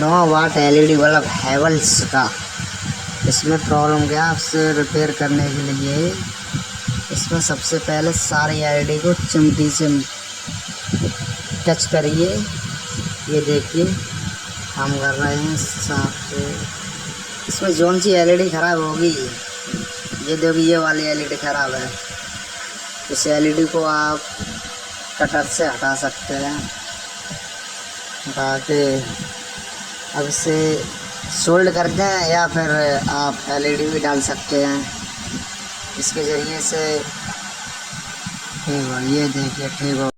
9 वाट LED bulb Havells का। इसमें problem क्या है, आपसे रिपेयर करने के लिए इसमें सबसे पहले सारी एलईडी को चिमटी से टच करिए। ये देखिए हम कर रहे हैं साफ से। इसमें जौन सी एलईडी ख़राब होगी, ये देखिए ये वाली एलईडी ख़राब है। इस एलईडी को आप कटर से हटा सकते हैं, हटा के अब इसे सोल्ड कर दें, या फिर आप एलईडी भी डाल सकते हैं इसके ज़रिए से। ठीक हो, ये देखिए ठीक हो।